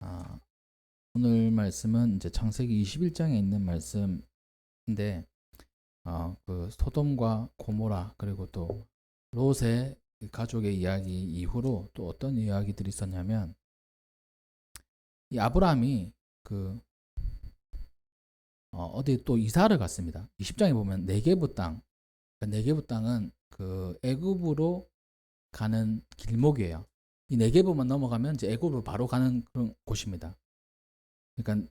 아, 오늘 말씀은 이제 창세기 21장에 있는 말씀인데, 그 소돔과 고모라 그리고 또 롯의 그 가족의 이야기 이후로 또 어떤 이야기들이 있었냐면, 이 아브라함이 그 어디 또 이사를 갔습니다. 20장에 보면 네게부 땅, 그러니까 네게부 땅은 그 애굽으로 가는 길목이에요. 이 네게부만 넘어가면 이제 애굽으로 바로 가는 그런 곳입니다. 그러니까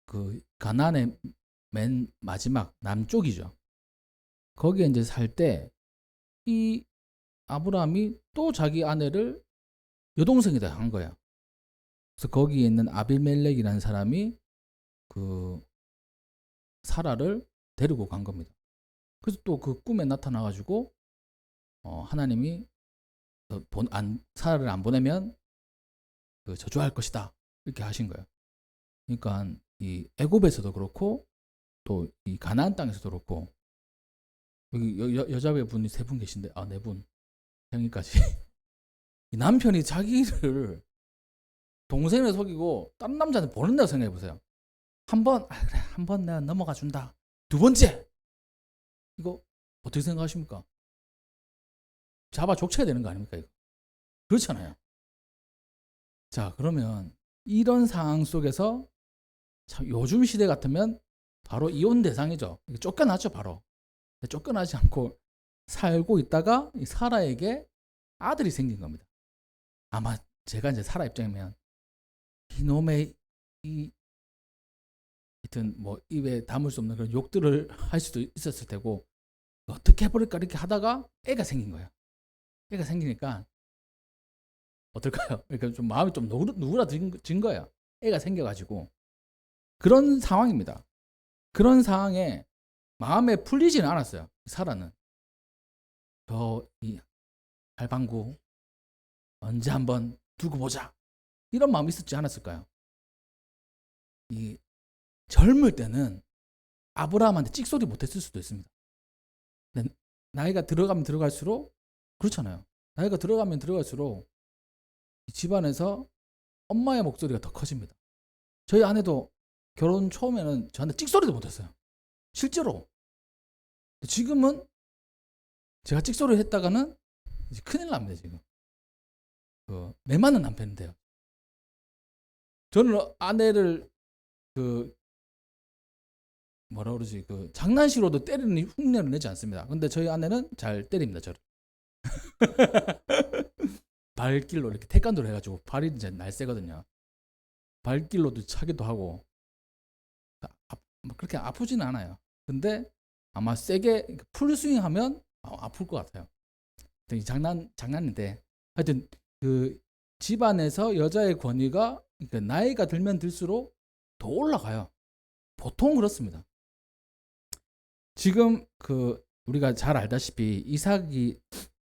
그 가나안의 맨 마지막 남쪽이죠. 거기에 이제 살 때 이 아브라함이 또 자기 아내를 여동생이다 한 거야. 그래서 거기에 있는 아비멜렉이라는 사람이 그 사라를 데리고 간 겁니다. 그래서 또 그 꿈에 나타나 가지고 하나님이 사라를 안 보내면 그 저주할 것이다 이렇게 하신 거예요. 그러니까 이 애굽에서도 그렇고 또 이 가나안 땅에서도 그렇고, 여기 여자분이 세 분 계신데, 네 분, 형님까지. 이 남편이 자기를 동생을 속이고 다른 남자한테 보낸다고 생각해 보세요. 한 번, 그래, 한 번 내가 넘어가 준다. 두 번째, 이거 어떻게 생각하십니까? 잡아 족쳐야 되는 거 아닙니까? 이거 그렇잖아요. 자, 그러면 이런 상황 속에서 참 요즘 시대 같으면 바로 이혼 대상이죠. 쫓겨나죠, 바로. 쫓겨나지 않고 살고 있다가 이 사라에게 아들이 생긴 겁니다. 아마 제가 이제 사라 입장이면 이놈의 이 하여튼 뭐 입에 담을 수 없는 그런 욕들을 할 수도 있었을 테고, 어떻게 해버릴까 이렇게 하다가 애가 생긴 거예요. 애가 생기니까 어떨까요? 그러니까 좀 마음이 좀 누그러진 거예요. 애가 생겨가지고 그런 상황입니다. 그런 상황에 마음에 풀리지는 않았어요. 사라는 이 할방구 언제 한번 두고 보자 이런 마음이 있었지 않았을까요? 이 젊을 때는 아브라함한테 찍소리 못했을 수도 있습니다. 근데 나이가 들어가면 들어갈수록 그렇잖아요. 나이가 들어가면 들어갈수록 이 집안에서 엄마의 목소리가 더 커집니다. 저희 아내도 결혼 처음에는 저한테 찍소리도 못했어요. 실제로. 지금은 제가 찍소리를 했다가는 이제 큰일 납니다. 지금 매 맞는 남편인데요. 저는 아내를 그 뭐라 그러지, 그 장난식으로도 때리는 흉내를 내지 않습니다. 근데 저희 아내는 잘 때립니다. 저를 발길로 이렇게 태권도를 해가지고 발이 이제 날쌔거든요. 발길로도 차기도 하고 뭐 그렇게 아프지는 않아요. 근데 아마 세게 풀스윙 하면 아플 것 같아요. 장난인데, 하여튼 그 집안에서 여자의 권위가 그러니까 나이가 들면 들수록 더 올라가요. 보통 그렇습니다. 지금 그 우리가 잘 알다시피 이삭이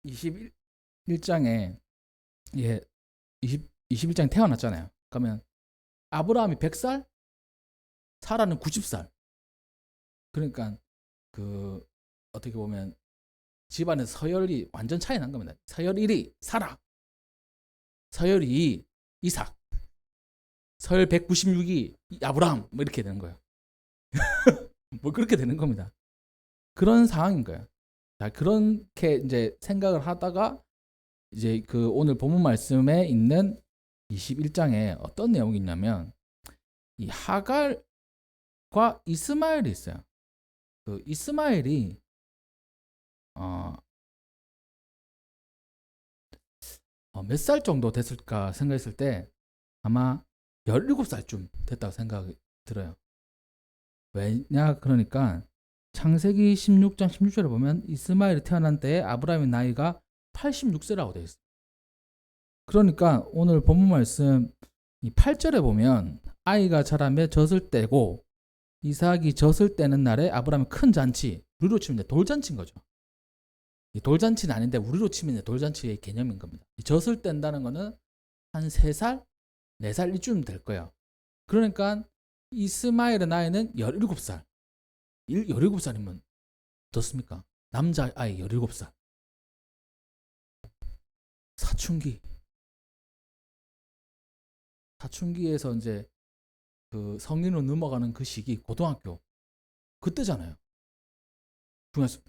21장에 예 21장에 태어났잖아요. 그러면 아브라함이 100살, 사라는 90살. 그러니까 그 어떻게 보면 집안의 서열이 완전 차이 난 겁니다. 서열 1위 사라, 서열 2위 이삭, 서열 196위 아브라함, 뭐 이렇게 되는 거예요. 뭐 그렇게 되는 겁니다. 그런 상황인 거예요. 자, 그렇게 이제 생각을 하다가 이제 그 오늘 본문 말씀에 있는 21장에 어떤 내용이 있냐면, 이 하갈과 이스마엘이 있어요. 그 이스마엘이 몇 살 정도 됐을까 생각했을 때 아마 17살쯤 됐다고 생각이 들어요. 왜냐 그러니까 창세기 16장 16절에 보면 이스마엘이 태어난 때에 아브라함의 나이가 86세라고 되어 있어요. 그러니까 오늘 본문 말씀 이 8절에 보면 아이가 자라며 젖을 떼고 이삭이 젖을 떼는 날에 아브라함이 큰 잔치, 우리로 치면 돌잔치인 거죠. 이 돌잔치는 아닌데 우리로 치면 돌잔치의 개념인 겁니다. 이 젖을 뗀다는 거는 한 3살, 4살 이쯤 될 거예요. 그러니까 이스마엘의 나이는 17살. 17살이면 어떻습니까? 남자아이 17살. 사춘기. 사춘기에서 이제 그 성인으로 넘어가는 그 시기, 고등학교 그때잖아요.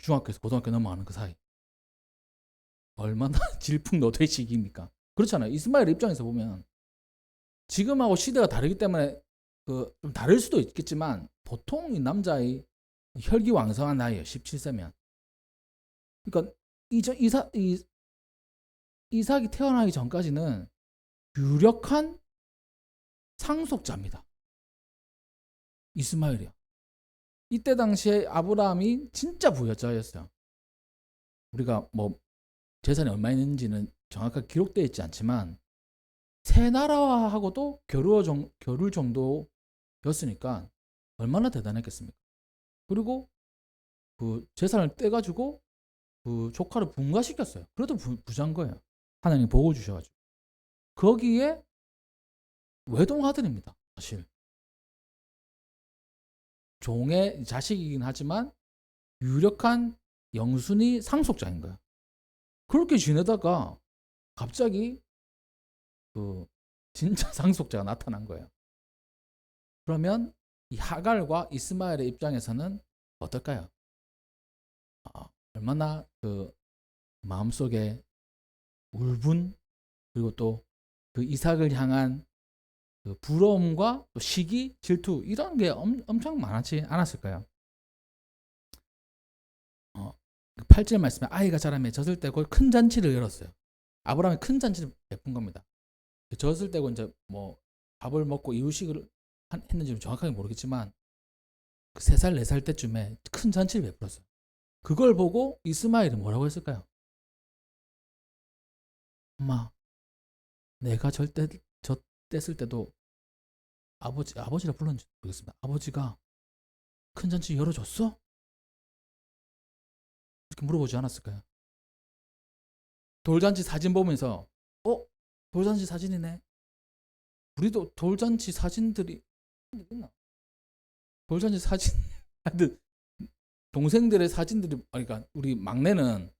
중학교에서 고등학교 넘어가는 그 사이. 얼마나 질풍노도의 시기입니까? 그렇잖아요. 이스마엘 입장에서 보면 지금하고 시대가 다르기 때문에 그 좀 다를 수도 있겠지만 보통 이 남자의 혈기왕성한 나이예요. 17세면. 그러니까 이삭이 태어나기 전까지는 유력한 상속자입니다. 이스마엘이요. 이때 당시에 아브라함이 진짜 부여자였어요. 우리가 뭐 재산이 얼마 있는지는 정확하게 기록되어 있지 않지만 세 나라하고도 겨룰 정도였으니까 얼마나 대단했겠습니까? 그리고 그 재산을 떼가지고 그 조카를 분가시켰어요. 그래도 부자인 거예요. 하나님 복을 주셔가지고. 거기에 외동아들입니다. 사실. 종의 자식이긴 하지만 유력한 영순위 상속자인 거야. 그렇게 지내다가 갑자기 그 진짜 상속자가 나타난 거예요. 그러면 이 하갈과 이스마엘의 입장에서는 어떨까요? 얼마나 그 마음속에 울분 그리고 또 그 이삭을 향한 그 부러움과 또 시기, 질투 이런 게 엄청 많았지 않았을까요? 8절 말씀에 아이가 자라매 젖을 떼고 큰 잔치를 열었어요. 아브라함이 큰 잔치를 베푼 겁니다. 젖을 떼고 이제 뭐 밥을 먹고 이유식을 했는지 정확하게 모르겠지만 그 3살, 4살 때쯤에 큰 잔치를 베풀었어요. 그걸 보고 이스마엘이 뭐라고 했을까요? 엄마, 내가 젖 뗐을 때도 아버지라 불렀는지 모르겠습니다. 아버지가 큰 잔치 열어줬어? 이렇게 물어보지 않았을까요? 돌잔치 사진 보면서 돌잔치 사진이네. 우리도 돌잔치 사진들이 있나? 돌잔치 사진 동생들의 사진들이 그러니까 우리 막내는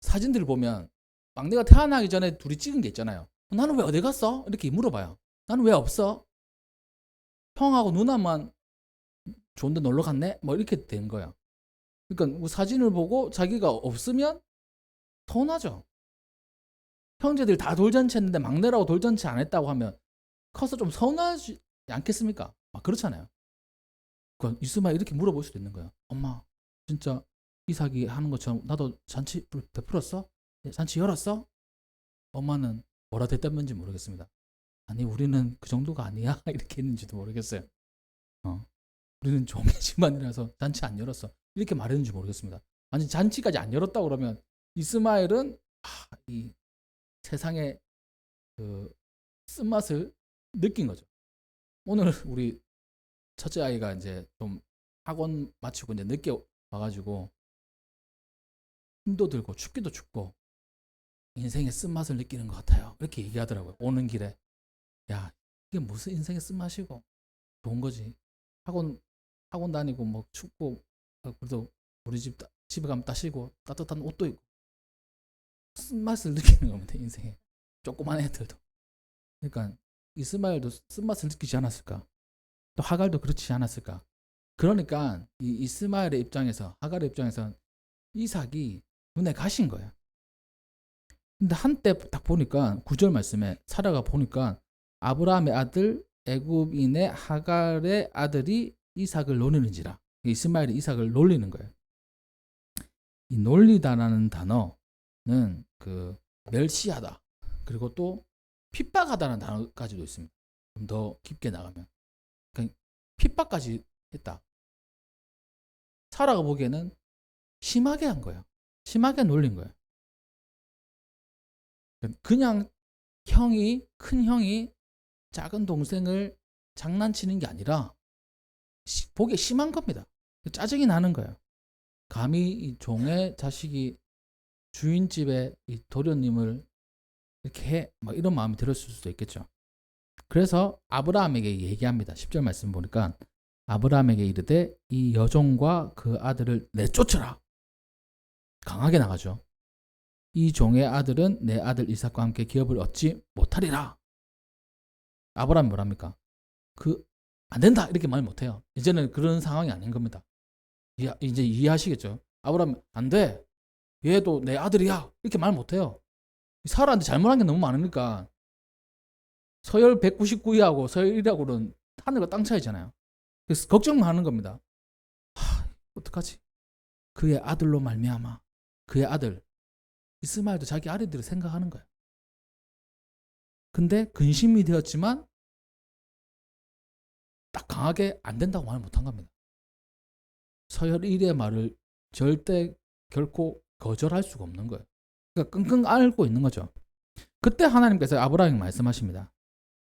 사진들을 보면 막내가 태어나기 전에 둘이 찍은 게 있잖아요. 나는 왜 어디 갔어? 이렇게 물어봐요. 나는 왜 없어? 형하고 누나만 좋은데 놀러 갔네? 뭐 이렇게 된 거야. 그러니까 뭐 사진을 보고 자기가 없으면 서운하죠. 형제들 다 돌잔치 했는데 막내라고 돌잔치 안 했다고 하면 커서 좀 서운하지 않겠습니까? 막 그렇잖아요. 그러니까 이스마엘 이렇게 물어볼 수도 있는 거야. 엄마, 진짜 이삭이 하는 것처럼 나도 잔치 베풀었어? 잔치 열었어? 엄마는 뭐라 대답했는지 모르겠습니다. 아니 우리는 그 정도가 아니야 이렇게 했는지도 모르겠어요. 우리는 종의 집안이라서 잔치 안 열었어 이렇게 말했는지 모르겠습니다. 아니 잔치까지 안 열었다 그러면 이스마엘은 이 세상의 그 쓴맛을 느낀 거죠. 오늘 우리 첫째 아이가 이제 좀 학원 마치고 이제 늦게 와가지고 힘도 들고 춥기도 춥고 인생의 쓴맛을 느끼는 것 같아요. 이렇게 얘기하더라고요. 오는 길에 야 이게 무슨 인생의 쓴맛이고 좋은 거지. 학원 다니고 뭐 춥고 그래도 우리 집에 가면 따시고 따뜻한 옷도 입고 쓴맛을 느끼는 겁니다. 인생에 조그만 애들도. 그러니까 이스마엘도 쓴맛을 느끼지 않았을까? 또 하갈도 그렇지 않았을까? 그러니까 이 이스마엘의 입장에서 하갈의 입장에서 이삭이 눈에 가신 거예요. 근데 한때 딱 보니까 9절 말씀에 사라가 보니까 아브라함의 아들 애굽인의 하갈의 아들이 이삭을 놀리는지라. 이스마엘이 이삭을 놀리는 거예요. 이 놀리다라는 단어는 그 멸시하다 그리고 또 핍박하다는 단어까지도 있습니다. 좀 더 깊게 나가면 그러니까 핍박까지 했다. 사라가 보기에는 심하게 한 거예요. 심하게 놀린 거예요. 그냥 큰 형이 작은 동생을 장난치는 게 아니라 보기에 심한 겁니다. 짜증이 나는 거예요. 감히 이 종의 자식이 주인집에 이 도련님을 이렇게 해, 막 이런 마음이 들었을 수도 있겠죠. 그래서 아브라함에게 얘기합니다. 10절 말씀 보니까 아브라함에게 이르되 이 여종과 그 아들을 내쫓으라. 강하게 나가죠. 이 종의 아들은 내 아들 이삭과 함께 기업을 얻지 못하리라. 아브라함이 뭐랍니까? 안 된다 이렇게 말 못해요. 이제는 그런 상황이 아닌 겁니다. 이제 이해하시겠죠? 아브라함 안 돼. 얘도 내 아들이야 이렇게 말 못해요. 사라한테 잘못한 게 너무 많으니까. 서열 199위하고 서열 1위하고는 하늘과 땅 차이잖아요. 그래서 걱정만 하는 겁니다. 어떡하지? 그의 아들로 말미암아 그의 아들 이스마엘도 자기 아들들을 생각하는 거예요. 근데 근심이 되었지만 딱 강하게 안 된다고 말 못한 겁니다. 서열 1위의 말을 절대 결코 거절할 수가 없는 거예요. 그러니까 끙끙 앓고 있는 거죠. 그때 하나님께서 아브라함에게 말씀하십니다.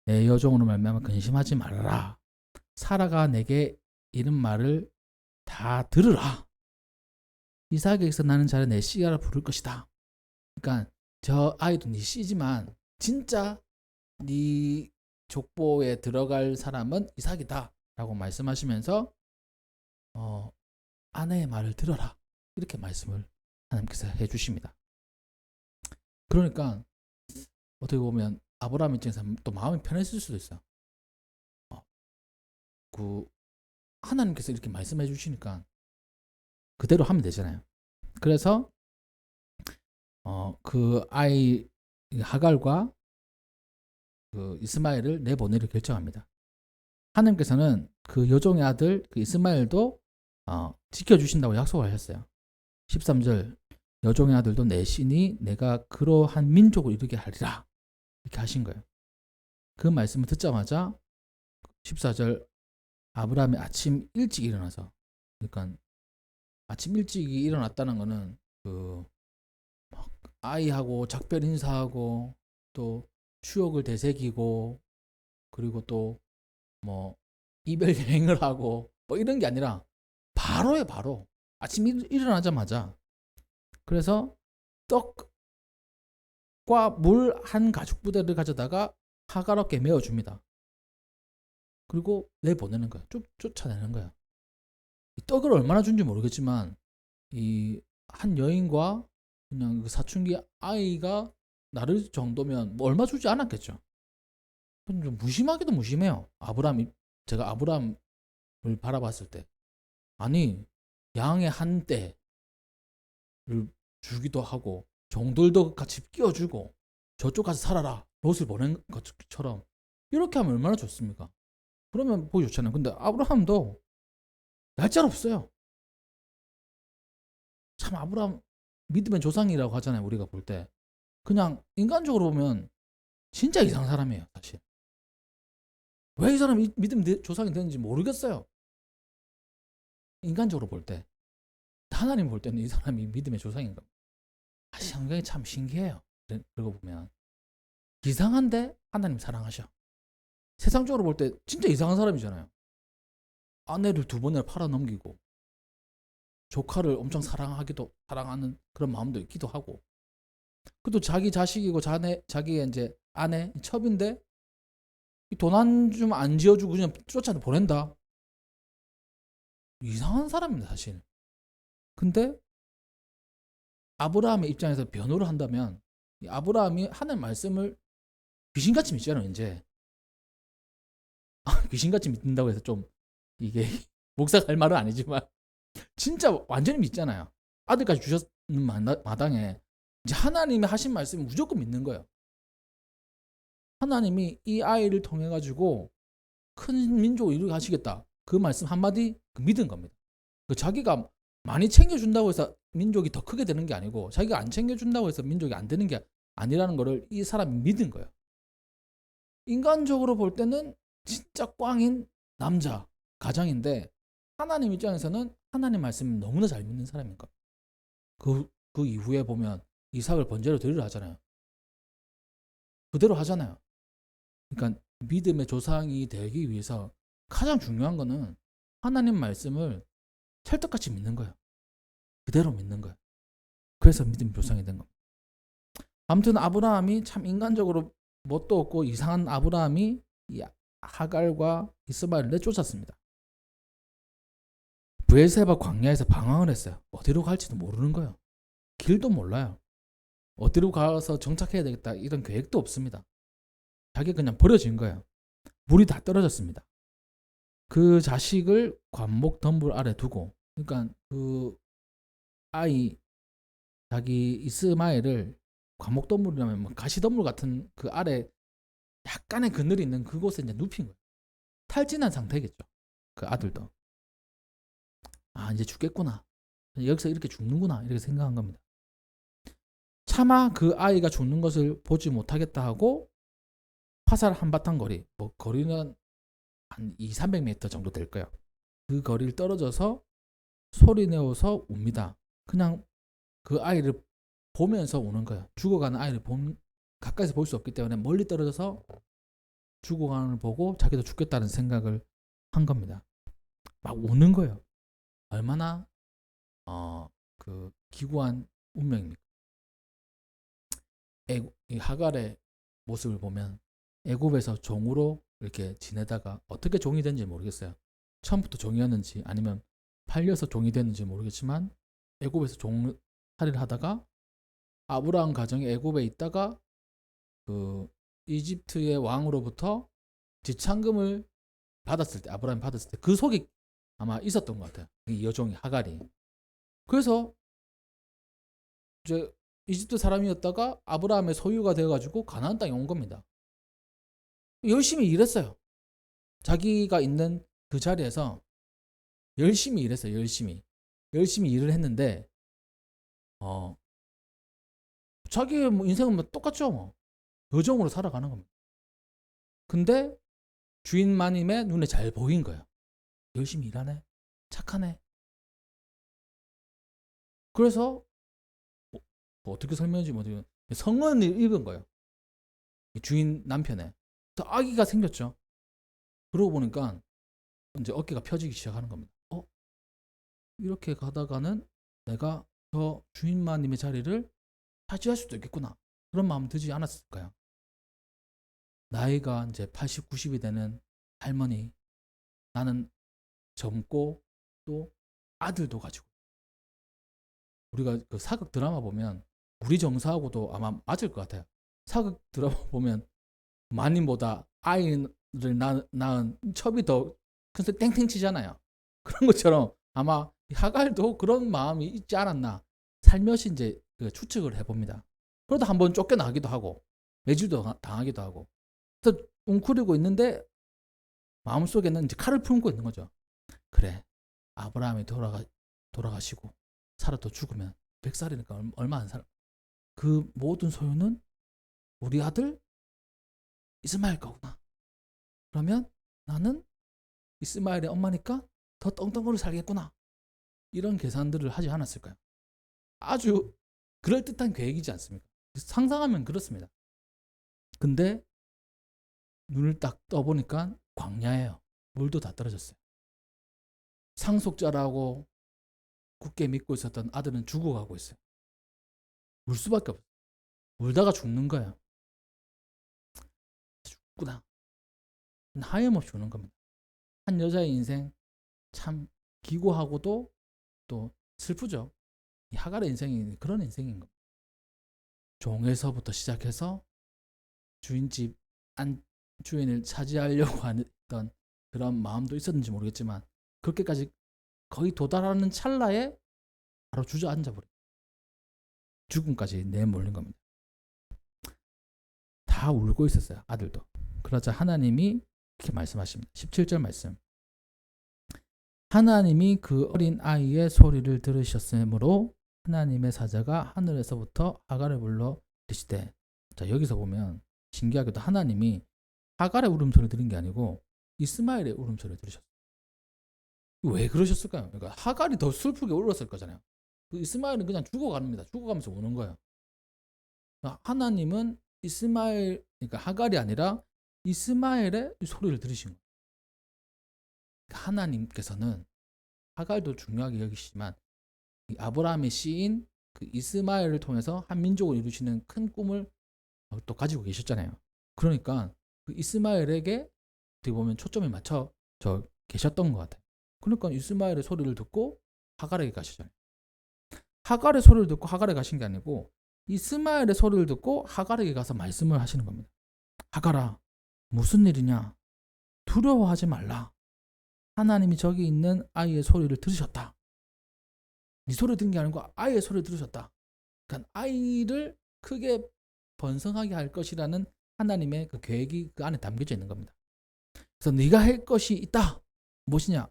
내 여종으로 말미암아 근심하지 말아라. 사라가 내게 이런 말을 다 들으라. 이삭에게서 나는 자를 내 씨라 부를 것이다. 그러니까 저 아이도 네 씨지만 진짜 네 족보에 들어갈 사람은 이삭이다 라고 말씀하시면서 아내의 말을 들어라 이렇게 말씀을 하나님께서 해주십니다. 그러니까 어떻게 보면 아브라함 입장에서 또 마음이 편했을 수도 있어요. 하나님께서 이렇게 말씀해 주시니까 그대로 하면 되잖아요. 그래서 그 아이 하갈과 그 이스마엘을 내보내기로 결정합니다. 하나님께서는 그 여종의 아들 그 이스마엘도 지켜주신다고 약속을 하셨어요. 13절 여종의 아들도 내 신이 내가 그러한 민족을 이루게 하리라 이렇게 하신 거예요. 그 말씀을 듣자마자 14절 아브라함이 아침 일찍 일어나서, 그러니까 아침 일찍 일어났다는 거는 아이하고 작별 인사하고 또 추억을 되새기고 그리고 또 뭐 이별 여행을 하고 뭐 이런 게 아니라 바로 아침 일어나자마자 그래서 떡과 물 한 가죽 부대를 가져다가 하갈에게 메어줍니다. 그리고 내보내는 거야. 쫓아내는 거야. 이 떡을 얼마나 준지 모르겠지만 이 한 여인과 그냥 그 사춘기 아이가 나를 정도면 뭐 얼마 주지 않았겠죠. 좀 무심하기도 무심해요. 제가 아브라함을 바라봤을 때 아니 양의 한 떼를 주기도 하고 종들도 같이 끼워주고 저쪽 가서 살아라 롯을 보낸 것처럼 이렇게 하면 얼마나 좋습니까? 그러면 보기 좋잖아요. 근데 아브라함도 얄짤 없어요. 참 아브라함 믿음의 조상이라고 하잖아요. 우리가 볼 때 그냥 인간적으로 보면 진짜 이상한 사람이에요. 사실 왜 이 사람이 믿음의 조상이 되는지 모르겠어요. 인간적으로 볼 때 하나님 볼 때는 이 사람이 믿음의 조상인가. 성경이 참 신기해요. 그러고 보면 이상한데 하나님 사랑하셔. 세상적으로 볼 때 진짜 이상한 사람이잖아요. 아내를 2번이나 팔아넘기고 조카를 엄청 사랑하는 그런 마음도 있기도 하고, 그래도 자기 자식이고 자기의 이제 아내 첩인데 돈 한 좀 안 지어주고 그냥 쫓아내 보낸다. 이상한 사람입니다 사실. 근데 아브라함의 입장에서 변호를 한다면 아브라함이 하는 말씀을 귀신같이 믿잖아요. 이제 귀신같이 믿는다고 해서 좀 이게 목사가 할 말은 아니지만 진짜 완전히 믿잖아요. 아들까지 주셨는 마당에 이제 하나님이 하신 말씀을 무조건 믿는 거예요. 하나님이 이 아이를 통해 가지고 큰 민족을 이루게 하시겠다. 그 말씀 한마디 믿은 겁니다. 자기가 많이 챙겨준다고 해서 민족이 더 크게 되는 게 아니고 자기가 안 챙겨준다고 해서 민족이 안 되는 게 아니라는 거를 이 사람이 믿은 거예요. 인간적으로 볼 때는 진짜 꽝인 남자 가장인데 하나님 입장에서는 하나님 말씀을 너무나 잘 믿는 사람인 겁니다. 그 이후에 보면 이삭을 번제로 드리려 하잖아요. 그대로 하잖아요. 그러니까 믿음의 조상이 되기 위해서 가장 중요한 거는 하나님 말씀을 찰떡같이 믿는 거예요. 그대로 믿는 거예요. 그래서 믿음의 조상이 된 겁니다. 아무튼 아브라함이 참 인간적으로 뭣도 없고 이상한 아브라함이 이 하갈과 이스마엘을 내쫓았습니다. 브엘세바 광야에서 방황을 했어요. 어디로 갈지도 모르는 거예요. 길도 몰라요. 어디로 가서 정착해야 되겠다 이런 계획도 없습니다. 자기가 그냥 버려진 거예요. 물이 다 떨어졌습니다. 그 자식을 관목 덤불 아래 두고, 그러니까 그 아이 자기 이스마엘을 관목 덤불이라면 뭐 가시 덤불 같은 그 아래 약간의 그늘이 있는 그곳에 이제 눕힌 거예요. 탈진한 상태겠죠. 그 아들도 이제 죽겠구나. 여기서 이렇게 죽는구나 이렇게 생각한 겁니다. 차마 그 아이가 죽는 것을 보지 못하겠다 하고 화살 한바탕 거리, 뭐 거리는 한 200-300m 정도 될 거예요. 그 거리를 떨어져서 소리 내어서 웁니다. 그냥 그 아이를 보면서 우는 거예요. 죽어가는 아이를 가까이서 볼 수 없기 때문에 멀리 떨어져서 죽어가는 걸 보고 자기도 죽겠다는 생각을 한 겁니다. 막 우는 거예요. 얼마나 그 기구한 운명입니까? 이 하갈의 모습을 보면 애굽에서 종으로 이렇게 지내다가 어떻게 종이 된지 모르겠어요. 처음부터 종이었는지 아니면 팔려서 종이 됐는지 모르겠지만 애굽에서 종살이를 하다가 아브라함 가정이 애굽에 있다가 그 이집트의 왕으로부터 지참금을 받았을 때, 아브라함이 받았을 때 그 속에 아마 있었던 것 같아요. 이 여종이 하갈이. 그래서 이제 이집트 사람이었다가 아브라함의 소유가 되어가지고 가나안 땅에 온 겁니다. 열심히 일했어요. 자기가 있는 그 자리에서 열심히 일했어요. 열심히 일을 했는데 자기의 뭐 인생은 뭐 똑같죠. 뭐 여종으로 살아가는 겁니다. 근데 주인 마님의 눈에 잘 보인 거예요. 열심히 일하네, 착하네. 그래서 뭐 어떻게 설명하지 못해요. 성은을 입은 거예요. 주인 남편에 또 아기가 생겼죠. 그러고 보니까 이제 어깨가 펴지기 시작하는 겁니다. 이렇게 가다가는 내가 저 주인마님의 자리를 차지할 수도 있겠구나. 그런 마음 들지 않았을까요? 나이가 이제 80, 90이 되는 할머니, 나는 젊고 또 아들도 가지고. 우리가 그 사극 드라마 보면 우리 정서하고도 아마 맞을 것 같아요. 사극 드라마 보면 마님보다 아이를 낳은 첩이 더 큰데 땡땡 치잖아요. 그런 것처럼 아마 하갈도 그런 마음이 있지 않았나 살며시 이제 추측을 해봅니다. 그러다 한번 쫓겨나기도 하고 매질도 당하기도 하고 그래서 웅크리고 있는데 마음속에는 이제 칼을 품고 있는 거죠. 그래, 아브라함이 돌아가시고 사라도 죽으면 100살이니까 얼마 안 살아. 그 모든 소유는 우리 아들 이스마엘 거구나. 그러면 나는 이스마엘의 엄마니까 더 떵떵거리 살겠구나. 이런 계산들을 하지 않았을까요? 아주 그럴듯한 계획이지 않습니까? 상상하면 그렇습니다. 근데 눈을 딱 떠보니까 광야예요. 물도 다 떨어졌어요. 상속자라고 굳게 믿고 있었던 아들은 죽어가고 있어요. 울 수밖에 없어요. 울다가 죽는 거예요. 죽구나. 하염없이 우는 겁니다. 한 여자의 인생 참 기구하고도 또 슬프죠. 이 하갈의 인생이 그런 인생인 겁니다. 종에서부터 시작해서 주인집 주인을 차지하려고 했던 그런 마음도 있었는지 모르겠지만 그렇게까지 거의 도달하는 찰나에 바로 주저앉아버려요. 죽음까지 내몰린 겁니다. 다 울고 있었어요. 아들도. 그러자 하나님이 이렇게 말씀하십니다. 17절 말씀. 하나님이 그 어린 아이의 소리를 들으셨으므로 하나님의 사자가 하늘에서부터 하갈을 불러 이르시되. 자, 여기서 보면 신기하게도 하나님이 하갈의 울음소리 들은 게 아니고 이스마엘의 울음소리를 들으셨어요. 왜 그러셨을까요? 그러니까 하갈이 더 슬프게 울었을 거잖아요. 그 이스마엘은 그냥 죽어갑니다. 죽어가면서 우는 거예요. 그러니까 하나님은 이스마엘, 그러니까 하갈이 아니라 이스마엘의 소리를 들으신 거예요. 그러니까 하나님께서는 하갈도 중요하게 여기시지만 이 아브라함의 씨인 그 이스마엘을 통해서 한 민족을 이루시는 큰 꿈을 또 가지고 계셨잖아요. 그러니까 그 이스마엘에게 어떻게 보면 초점이 맞춰져 계셨던 것 같아요. 그러니까 이스마엘의 소리를 듣고 하갈에게 가시잖아요. 하갈의 소리를 듣고 하갈에 가신 게 아니고 이스마엘의 소리를 듣고 하갈에게 가서 말씀을 하시는 겁니다. 하갈아, 무슨 일이냐? 두려워하지 말라. 하나님이 저기 있는 아이의 소리를 들으셨다. 네 소리 들은 게 아니고 아이의 소리를 들으셨다. 그러니까 아이를 크게 번성하게 할 것이라는 하나님의 그 계획이 그 안에 담겨져 있는 겁니다. 그래서 네가 할 것이 있다. 무엇이냐?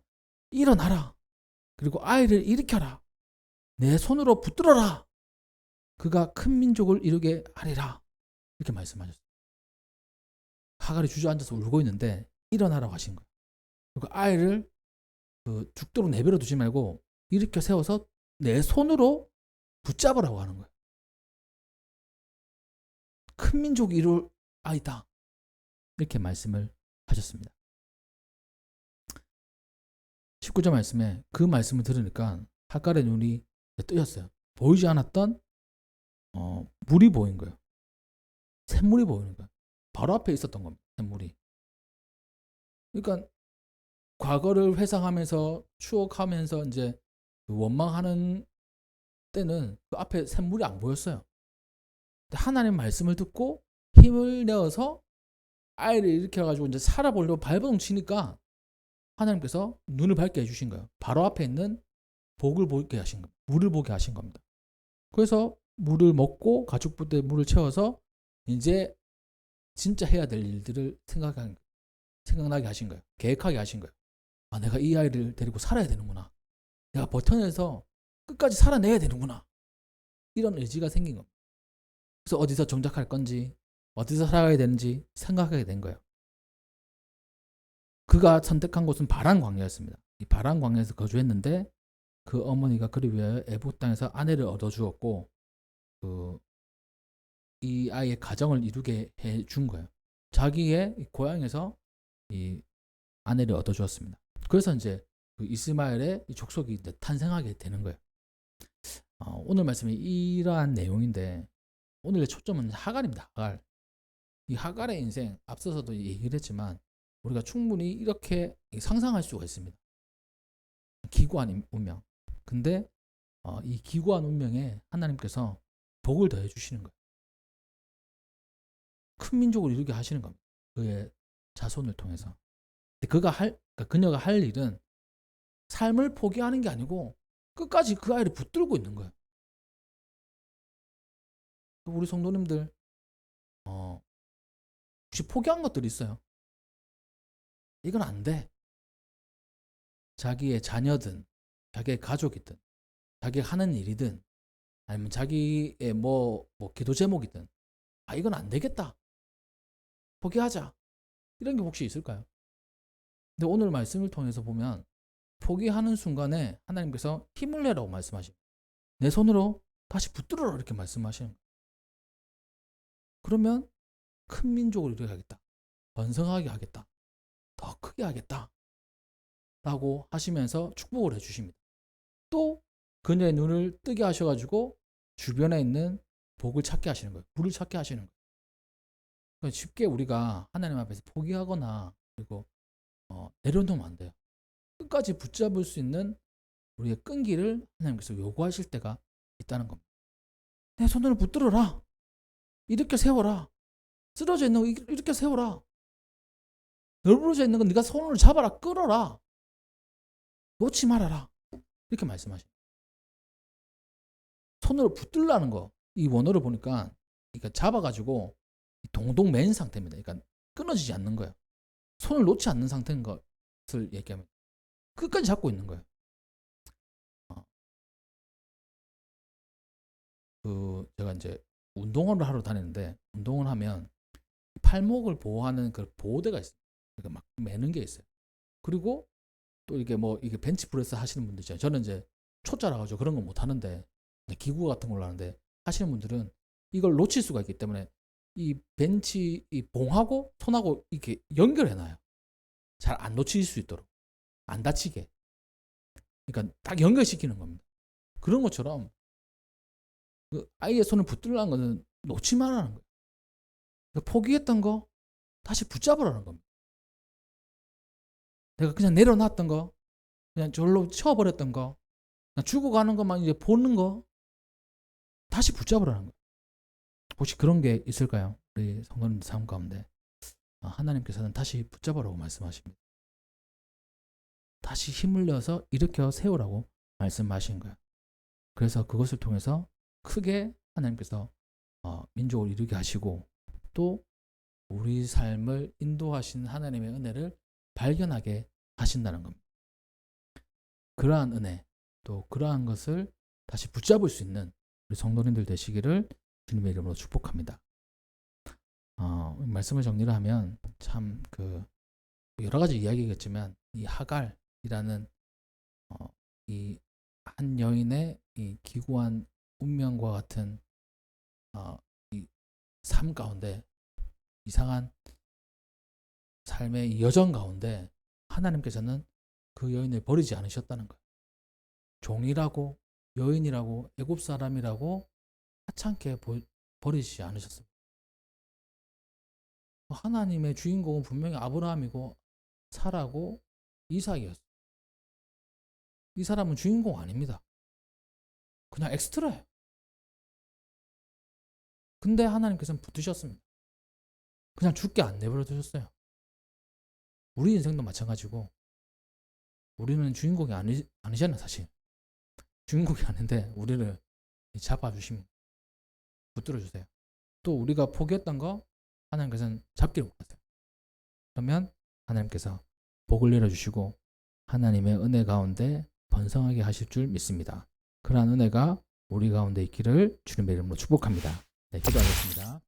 일어나라. 그리고 아이를 일으켜라. 내 손으로 붙들어라. 그가 큰 민족을 이루게 하리라. 이렇게 말씀하셨어요. 하갈이 주저앉아서 울고 있는데 일어나라고 하신 거예요. 그리고 아이를 그 죽도록 내버려 두지 말고 일으켜 세워서 내 손으로 붙잡으라고 하는 거예요. 큰 민족이 이룰 아이다. 이렇게 말씀을 하셨습니다. 19절 말씀에 그 말씀을 들으니까 하갈의 눈이 뜨였어요. 보이지 않았던 물이 보인 거예요. 샘물이 보이는 거예요. 바로 앞에 있었던 겁니다. 샘물이. 그러니까 과거를 회상하면서 추억하면서 이제 원망하는 때는 그 앞에 샘물이 안 보였어요. 하나님 말씀을 듣고 힘을 내어서 아이를 일으켜가지고 이제 살아보려고 발버둥 치니까 하나님께서 눈을 밝게 해주신 거예요. 바로 앞에 있는 복을 보게 하신 겁니다. 물을 보게 하신 겁니다. 그래서 물을 먹고 가축부대에 물을 채워서 이제 진짜 해야 될 일들을 생각나게 하신 거예요. 계획하게 하신 거예요. 아, 내가 이 아이를 데리고 살아야 되는구나. 내가 버텨내서 끝까지 살아내야 되는구나. 이런 의지가 생긴 겁니다. 그래서 어디서 정착할 건지, 어디서 살아야 되는지 생각하게 된 거예요. 그가 선택한 곳은 바란 광야였습니다. 이 바란 광야에서 거주했는데 그 어머니가 그를 위하여 애굽 땅에서 아내를 얻어주었고 이 아이의 가정을 이루게 해준 거예요. 자기의 고향에서 이 아내를 얻어주었습니다. 그래서 이제 그 이스마엘의 이 족속이 이제 탄생하게 되는 거예요. 오늘 말씀이 이러한 내용인데 오늘의 초점은 하갈입니다. 하갈. 이 하갈의 인생 앞서서도 얘기를 했지만 우리가 충분히 이렇게 상상할 수가 있습니다. 기구한 운명. 근데 이 기구한 운명에 하나님께서 복을 더해 주시는 거예요. 큰 민족을 이루게 하시는 겁니다. 그의 자손을 통해서. 그러니까 그녀가 할 일은 삶을 포기하는 게 아니고 끝까지 그 아이를 붙들고 있는 거예요. 우리 성도님들 혹시 포기한 것들이 있어요? 이건 안 돼. 자기의 자녀든 자기의 가족이든 자기가 하는 일이든 아니면 자기의 뭐 기도 제목이든 이건 안 되겠다. 포기하자. 이런 게 혹시 있을까요? 근데 오늘 말씀을 통해서 보면 포기하는 순간에 하나님께서 힘을 내라고 말씀하십니다. 내 손으로 다시 붙들어라 이렇게 말씀하시는 거예요. 그러면 큰 민족을 이루게 하겠다. 번성하게 하겠다. 더 크게 하겠다. 라고 하시면서 축복을 해주십니다. 또 그녀의 눈을 뜨게 하셔가지고 주변에 있는 복을 찾게 하시는 거예요. 물을 찾게 하시는 거예요. 그러니까 쉽게 우리가 하나님 앞에서 포기하거나 그리고 내려놓으면 안 돼요. 끝까지 붙잡을 수 있는 우리의 끈기를 하나님께서 요구하실 때가 있다는 겁니다. 내 손을 붙들어라. 이렇게 세워라. 쓰러져 있는 거 이렇게 세워라. 널브러져 있는 건 네가 손을 잡아라. 끌어라. 놓지 말아라. 이렇게 말씀하십니다. 손으로 붙들라는 거. 이 원어를 보니까 그러니까 잡아가지고 동동 맨 상태입니다. 그러니까 끊어지지 않는 거예요. 손을 놓지 않는 상태인 것을 얘기하면 끝까지 잡고 있는 거예요. 제가 이제 운동을 하러 다니는데 운동을 하면 팔목을 보호하는 그 보호대가 있어요. 그러니까 막 매는 게 있어요. 그리고 또 이게 이게 벤치프레스 하시는 분들 있잖아요. 저는 이제 초짜라 가지고 그런 거 못 하는데 기구 같은 걸로 하는데 하시는 분들은 이걸 놓칠 수가 있기 때문에 이 벤치 이 봉하고 손하고 이렇게 연결해 놔요. 잘 안 놓칠 수 있도록 안 다치게. 그러니까 딱 연결시키는 겁니다. 그런 것처럼 그 아이의 손을 붙들라는 거는 놓지 말라는 거예요. 그러니까 포기했던 거 다시 붙잡으라는 겁니다. 내가 그냥 내려놨던 거, 그냥 절로 쳐버렸던 거, 그냥 죽어가는 것만 이제 보는 거 다시 붙잡으라는 거예요. 혹시 그런 게 있을까요? 우리 성도님들 삶 가운데 하나님께서는 다시 붙잡으라고 말씀하십니다. 다시 힘을 내어서 일으켜 세우라고 말씀하신 거예요. 그래서 그것을 통해서 크게 하나님께서 민족을 이루게 하시고 또 우리 삶을 인도하신 하나님의 은혜를 발견하게 하신다는 겁니다. 그러한 은혜, 또 그러한 것을 다시 붙잡을 수 있는 우리 성도님들 되시기를 주님의 이름으로 축복합니다. 말씀을 정리를 하면 참 여러 가지 이야기겠지만 이 하갈이라는 이 한 여인의 이 기구한 운명과 같은 이 삶 가운데, 이상한 삶의 이 여정 가운데 하나님께서는 그 여인을 버리지 않으셨다는 거예요. 종이라고, 여인이라고, 애굽 사람이라고 하찮게 버리지 않으셨습니다. 하나님의 주인공은 분명히 아브라함이고 사라고 이삭이었어요. 이 사람은 주인공 아닙니다. 그냥 엑스트라예요. 근데 하나님께서는 붙으셨습니다. 그냥 죽게 안 내버려 두셨어요. 우리 인생도 마찬가지고 우리는 주인공이 아니잖아요. 사실 주인공이 아닌데 우리를 잡아주십니다. 붙들어 주세요. 또 우리가 포기했던 거 하나님께서는 잡기를 원하세요. 그러면 하나님께서 복을 내려주시고 하나님의 은혜 가운데 번성하게 하실 줄 믿습니다. 그러한 은혜가 우리 가운데 있기를 주님의 이름으로 축복합니다. 네, 기도하겠습니다.